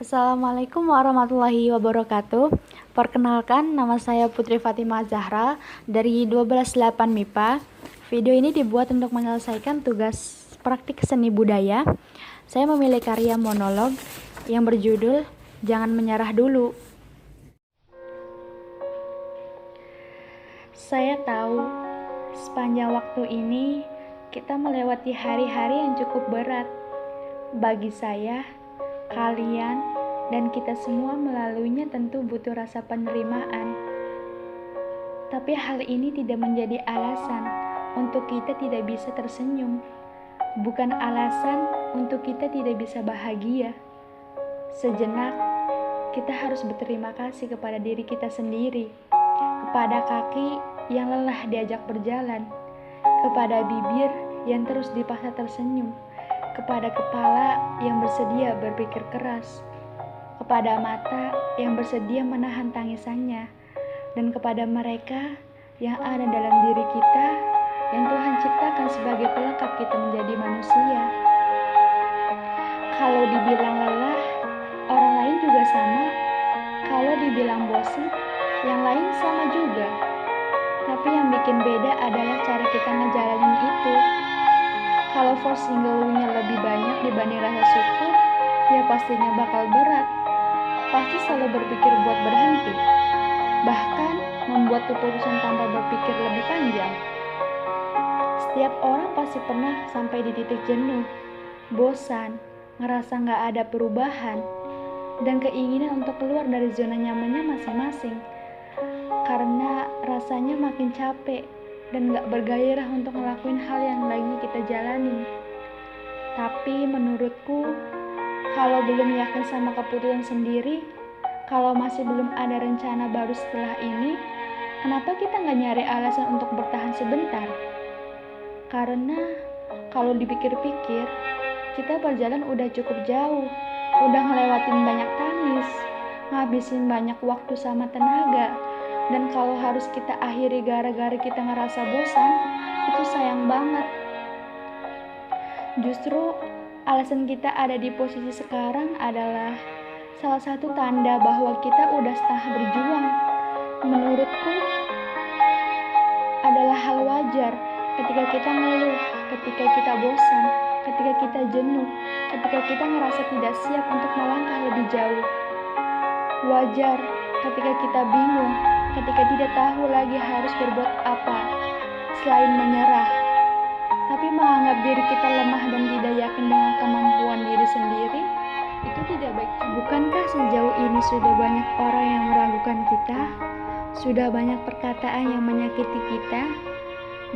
Assalamualaikum warahmatullahi wabarakatuh. Perkenalkan, nama saya Putri Fatimah Zahra dari 128 MIPA. Video ini dibuat untuk menyelesaikan tugas praktik seni budaya. Saya memilih karya monolog yang berjudul Jangan Menyerah Dulu. Saya tahu, sepanjang waktu ini kita melewati hari-hari yang cukup berat. Bagi saya, kalian, dan kita semua melaluinya tentu butuh rasa penerimaan. Tapi hal ini tidak menjadi alasan untuk kita tidak bisa tersenyum. Bukan alasan untuk kita tidak bisa bahagia. Sejenak, kita harus berterima kasih kepada diri kita sendiri, kepada kaki yang lelah diajak berjalan, kepada bibir yang terus dipaksa tersenyum, kepada kepala yang bersedia berpikir keras, kepada mata yang bersedia menahan tangisannya, dan kepada mereka yang ada dalam diri kita yang Tuhan ciptakan sebagai pelengkap kita menjadi manusia. Kalau dibilang lelah, orang lain juga sama. Kalau dibilang bosan, yang lain sama juga. Tapi yang bikin beda adalah cara kita ngejalanin itu. Kalau force single-nya lebih banyak dibanding rasa syukur, ya pastinya bakal berat. Pasti selalu berpikir buat berhenti, bahkan membuat keputusan tanpa berpikir lebih panjang. Setiap orang pasti pernah sampai di titik jenuh, bosan, ngerasa gak ada perubahan, dan keinginan untuk keluar dari zona nyamannya masing-masing. Karena rasanya makin capek dan gak bergairah untuk ngelakuin hal yang lagi kita jalanin. Tapi menurutku, kalau belum yakin sama keputusan sendiri, kalau masih belum ada rencana baru setelah ini, kenapa kita gak nyari alasan untuk bertahan sebentar? Karena kalau dipikir-pikir, kita berjalan udah cukup jauh, udah ngelewatin banyak tangis, ngabisin banyak waktu sama tenaga, dan kalau harus kita akhiri gara-gara kita ngerasa bosan, itu sayang banget. Justru alasan kita ada di posisi sekarang adalah salah satu tanda bahwa kita udah setengah berjuang. Menurutku, adalah hal wajar ketika kita ngeluh, ketika kita bosan, ketika kita jenuh, ketika kita ngerasa tidak siap untuk melangkah lebih jauh. Wajar ketika kita bingung, ketika tidak tahu lagi harus berbuat apa selain menyerah. Tapi menganggap diri kita lemah dan tidak yakin dengan kemampuan diri sendiri, itu tidak baik. Bukankah sejauh ini sudah banyak orang yang meragukan kita? Sudah banyak perkataan yang menyakiti kita?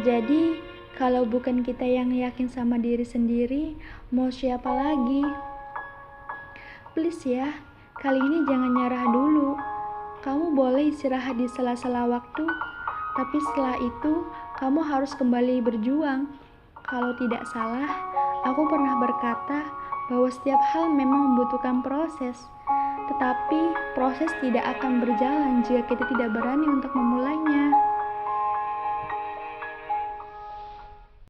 Jadi, kalau bukan kita yang yakin sama diri sendiri, mau siapa lagi? Please ya, kali ini jangan nyerah dulu. Kamu boleh istirahat di sela-sela waktu, tapi setelah itu kamu harus kembali berjuang. Kalau tidak salah, aku pernah berkata bahwa setiap hal memang membutuhkan proses, tetapi proses tidak akan berjalan jika kita tidak berani untuk memulainya.